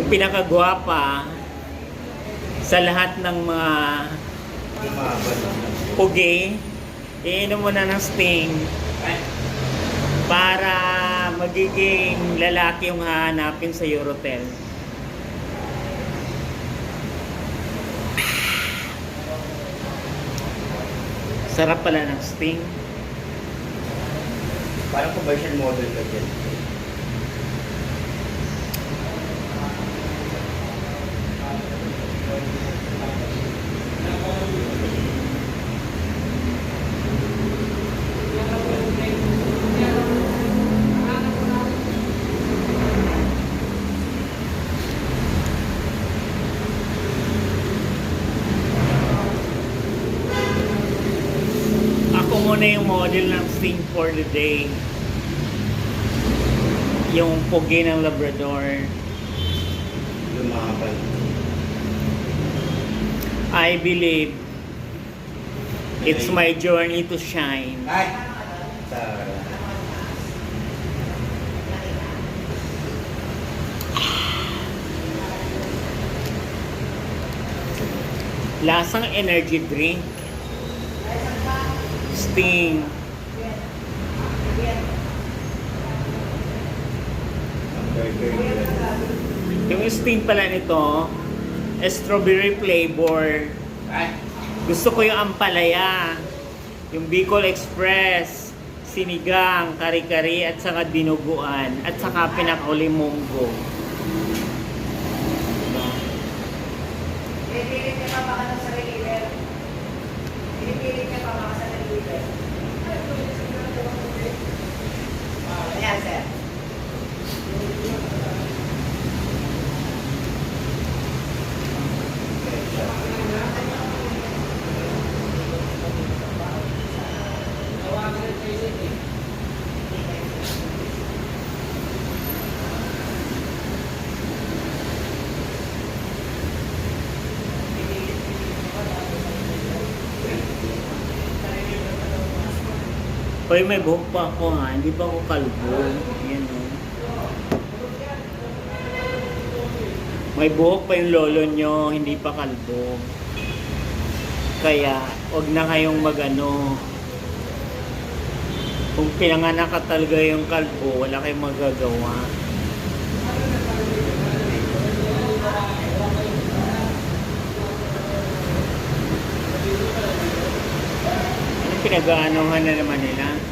Yung pinakagwapa sa lahat ng mga pugi, iinom mo na ng Sting para magiging lalaki yung hahanapin sa Eurotel. Sarap pala ng Sting. Parang commercial model ka dyan. Ako muna yung model ng Sting for the day. Yung pugi ng Labrador. Lumabas. I believe it's my journey to shine. Ay! Tara. Lasang energy drink. Sting. Yung Sting pala nito, strawberry flavor. Ay! Gusto ko yung ampalaya, yung Bicol Express, sinigang, kari-kari, at saka dinuguan, at saka pinakauli munggo. Pinipilit niya pa baka ng sarili. Pinipilit niya pa baka sa sarili. Ayan, sir. Hoy, may buhok pa ako ha, hindi pa ako kalbo. Yan o. May buhok pa yung lolo nyo, hindi pa kalbo. Kaya, huwag na kayong magano. Kung pinanganak ka talaga yung kalbo, wala kayong magagawa. Ano pinag-aanohan na naman nila?